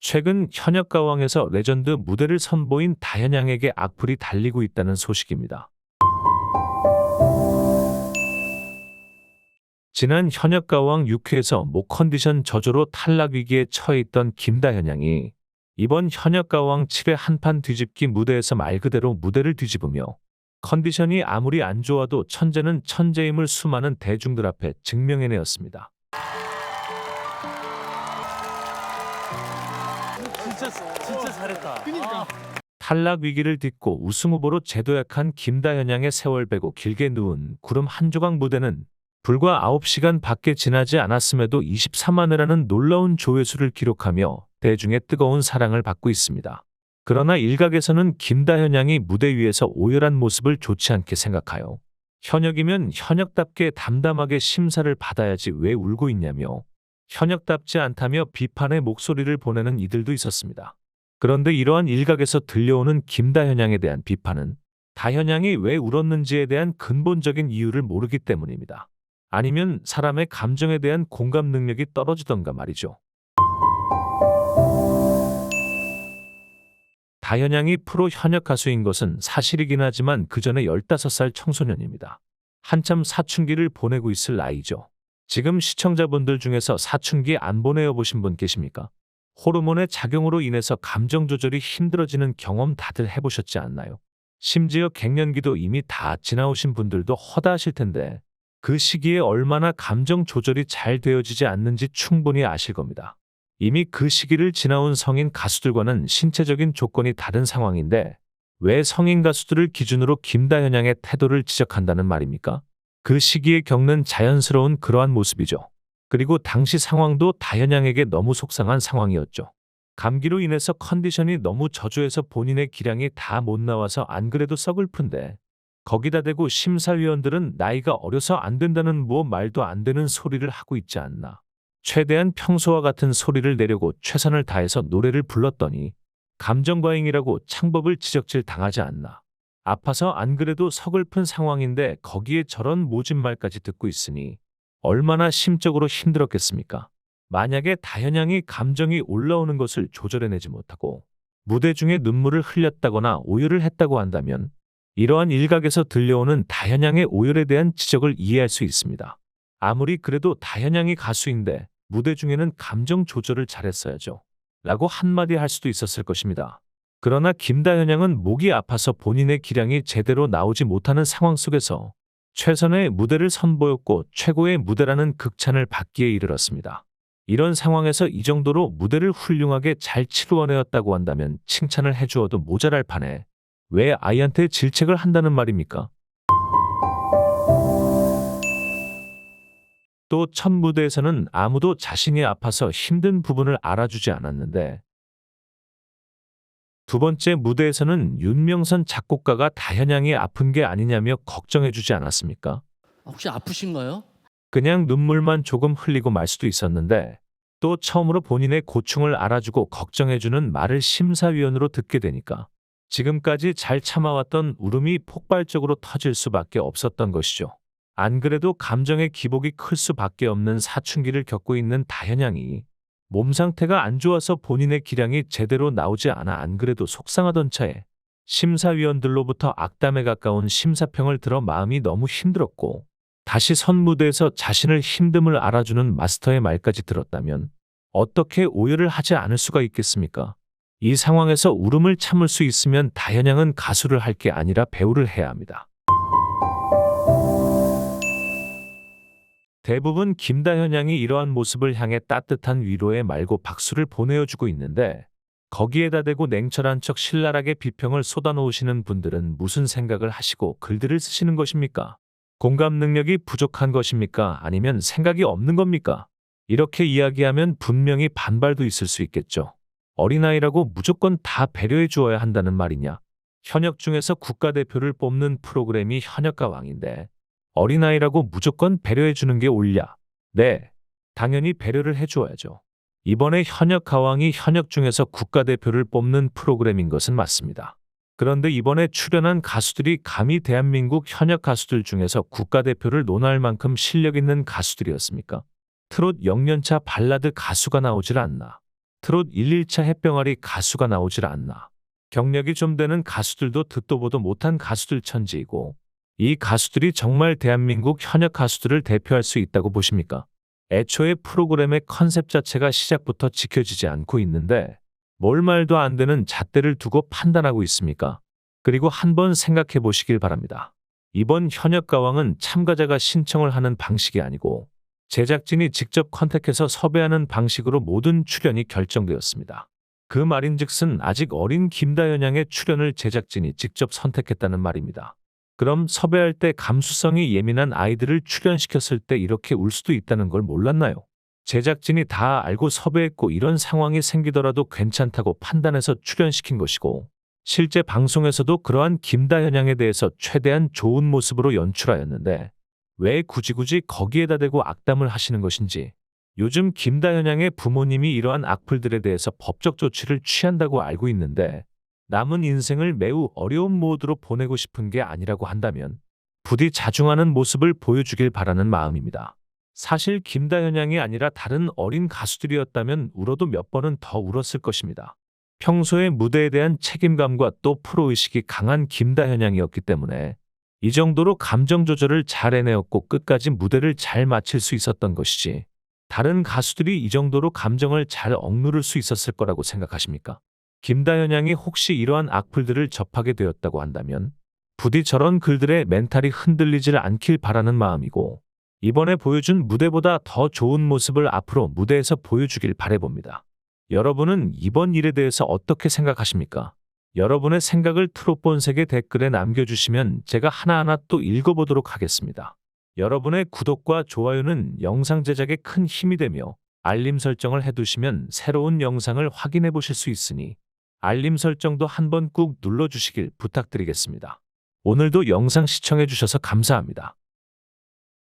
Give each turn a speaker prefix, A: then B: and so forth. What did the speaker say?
A: 최근 현역가왕에서 레전드 무대를 선보인 다현양에게 악플이 달리고 있다는 소식입니다. 지난 현역가왕 6회에서 목 컨디션 저조로 탈락 위기에 처해 있던 김다현양이 이번 현역가왕 7회 한판 뒤집기 무대에서 말 그대로 무대를 뒤집으며 컨디션이 아무리 안 좋아도 천재는 천재임을 수많은 대중들 앞에 증명해내었습니다.
B: 진짜 잘했다. 그러니까.
A: 탈락 위기를 딛고 우승 후보로 재도약한 김다현양의 세월 베고 길게 누운 구름 한 조각 무대는 불과 9시간 밖에 지나지 않았음에도 23만회라는 놀라운 조회수를 기록하며 대중의 뜨거운 사랑을 받고 있습니다. 그러나 일각에서는 김다현양이 무대 위에서 오열한 모습을 좋지 않게 생각하여 현역이면 현역답게 담담하게 심사를 받아야지 왜 울고 있냐며 현역답지 않다며 비판의 목소리를 보내는 이들도 있었습니다. 그런데 이러한 일각에서 들려오는 김다현양에 대한 비판은 다현양이 왜 울었는지에 대한 근본적인 이유를 모르기 때문입니다. 아니면 사람의 감정에 대한 공감 능력이 떨어지던가 말이죠. 다현양이 프로 현역 가수인 것은 사실이긴 하지만 그 전에 15살 청소년입니다. 한참 사춘기를 보내고 있을 나이죠. 지금 시청자분들 중에서 사춘기 안 보내어 보신 분 계십니까? 호르몬의 작용으로 인해서 감정 조절이 힘들어지는 경험 다들 해보셨지 않나요? 심지어 갱년기도 이미 다 지나오신 분들도 허다하실 텐데 그 시기에 얼마나 감정 조절이 잘 되어지지 않는지 충분히 아실 겁니다. 이미 그 시기를 지나온 성인 가수들과는 신체적인 조건이 다른 상황인데 왜 성인 가수들을 기준으로 김다현양의 태도를 지적한다는 말입니까? 그 시기에 겪는 자연스러운 그러한 모습이죠. 그리고 당시 상황도 다현양에게 너무 속상한 상황이었죠. 감기로 인해서 컨디션이 너무 저조해서 본인의 기량이 다 못 나와서 안 그래도 서글픈데 거기다 대고 심사위원들은 나이가 어려서 안 된다는 뭐 말도 안 되는 소리를 하고 있지 않나. 최대한 평소와 같은 소리를 내려고 최선을 다해서 노래를 불렀더니 감정과잉이라고 창법을 지적질 당하지 않나. 아파서 안 그래도 서글픈 상황인데 거기에 저런 모진 말까지 듣고 있으니 얼마나 심적으로 힘들었겠습니까? 만약에 다현양이 감정이 올라오는 것을 조절해내지 못하고 무대 중에 눈물을 흘렸다거나 오열을 했다고 한다면 이러한 일각에서 들려오는 다현양의 오열에 대한 지적을 이해할 수 있습니다. 아무리 그래도 다현양이 가수인데 무대 중에는 감정 조절을 잘했어야죠. 라고 한마디 할 수도 있었을 것입니다. 그러나 김다현양은 목이 아파서 본인의 기량이 제대로 나오지 못하는 상황 속에서 최선의 무대를 선보였고 최고의 무대라는 극찬을 받기에 이르렀습니다. 이런 상황에서 이 정도로 무대를 훌륭하게 잘 치루어내었다고 한다면 칭찬을 해주어도 모자랄 판에 왜 아이한테 질책을 한다는 말입니까? 또 첫 무대에서는 아무도 자신이 아파서 힘든 부분을 알아주지 않았는데 두 번째 무대에서는 윤명선 작곡가가 다현양이 아픈 게 아니냐며 걱정해주지 않았습니까?
B: 혹시 아프신가요?
A: 그냥 눈물만 조금 흘리고 말 수도 있었는데 또 처음으로 본인의 고충을 알아주고 걱정해주는 말을 심사위원으로 듣게 되니까 지금까지 잘 참아왔던 울음이 폭발적으로 터질 수밖에 없었던 것이죠. 안 그래도 감정의 기복이 클 수밖에 없는 사춘기를 겪고 있는 다현양이 몸 상태가 안 좋아서 본인의 기량이 제대로 나오지 않아 안 그래도 속상하던 차에 심사위원들로부터 악담에 가까운 심사평을 들어 마음이 너무 힘들었고 다시 선무대에서 자신을 힘듦을 알아주는 마스터의 말까지 들었다면 어떻게 오열을 하지 않을 수가 있겠습니까? 이 상황에서 울음을 참을 수 있으면 다현양은 가수를 할 게 아니라 배우를 해야 합니다. 대부분 김다현양이 이러한 모습을 향해 따뜻한 위로의 말고 박수를 보내어주고 있는데 거기에다 대고 냉철한 척 신랄하게 비평을 쏟아놓으시는 분들은 무슨 생각을 하시고 글들을 쓰시는 것입니까? 공감 능력이 부족한 것입니까? 아니면 생각이 없는 겁니까? 이렇게 이야기하면 분명히 반발도 있을 수 있겠죠. 어린아이라고 무조건 다 배려해 주어야 한다는 말이냐? 현역 중에서 국가대표를 뽑는 프로그램이 현역가왕인데 어린아이라고 무조건 배려해 주는 게 옳냐? 네, 당연히 배려를 해주어야죠. 이번에 현역가왕이 현역 중에서 국가대표를 뽑는 프로그램인 것은 맞습니다. 그런데 이번에 출연한 가수들이 감히 대한민국 현역 가수들 중에서 국가대표를 논할 만큼 실력 있는 가수들이었습니까? 트롯 0년차 발라드 가수가 나오질 않나. 트롯 1일차 햇병아리 가수가 나오질 않나. 경력이 좀 되는 가수들도 듣도 보도 못한 가수들 천지이고, 이 가수들이 정말 대한민국 현역 가수들을 대표할 수 있다고 보십니까? 애초에 프로그램의 컨셉 자체가 시작부터 지켜지지 않고 있는데 뭘 말도 안 되는 잣대를 두고 판단하고 있습니까? 그리고 한번 생각해 보시길 바랍니다. 이번 현역 가왕은 참가자가 신청을 하는 방식이 아니고 제작진이 직접 컨택해서 섭외하는 방식으로 모든 출연이 결정되었습니다. 그 말인즉슨 아직 어린 김다연 양의 출연을 제작진이 직접 선택했다는 말입니다. 그럼 섭외할 때 감수성이 예민한 아이들을 출연시켰을 때 이렇게 울 수도 있다는 걸 몰랐나요? 제작진이 다 알고 섭외했고 이런 상황이 생기더라도 괜찮다고 판단해서 출연시킨 것이고, 실제 방송에서도 그러한 김다현 양에 대해서 최대한 좋은 모습으로 연출하였는데 왜 굳이 거기에다 대고 악담을 하시는 것인지, 요즘 김다현 양의 부모님이 이러한 악플들에 대해서 법적 조치를 취한다고 알고 있는데 남은 인생을 매우 어려운 모드로 보내고 싶은 게 아니라고 한다면 부디 자중하는 모습을 보여주길 바라는 마음입니다. 사실 김다현 양이 아니라 다른 어린 가수들이었다면 울어도 몇 번은 더 울었을 것입니다. 평소에 무대에 대한 책임감과 또 프로의식이 강한 김다현 양이었기 때문에 이 정도로 감정 조절을 잘 해내었고 끝까지 무대를 잘 마칠 수 있었던 것이지, 다른 가수들이 이 정도로 감정을 잘 억누를 수 있었을 거라고 생각하십니까? 김다현 양이 혹시 이러한 악플들을 접하게 되었다고 한다면 부디 저런 글들의 멘탈이 흔들리질 않길 바라는 마음이고, 이번에 보여준 무대보다 더 좋은 모습을 앞으로 무대에서 보여주길 바라봅니다. 여러분은 이번 일에 대해서 어떻게 생각하십니까? 여러분의 생각을 트롯본색의 댓글에 남겨주시면 제가 하나하나 또 읽어보도록 하겠습니다. 여러분의 구독과 좋아요는 영상 제작에 큰 힘이 되며 알림 설정을 해두시면 새로운 영상을 확인해 보실 수 있으니 알림 설정도 한번 꾹 눌러주시길 부탁드리겠습니다. 오늘도 영상 시청해 주셔서 감사합니다.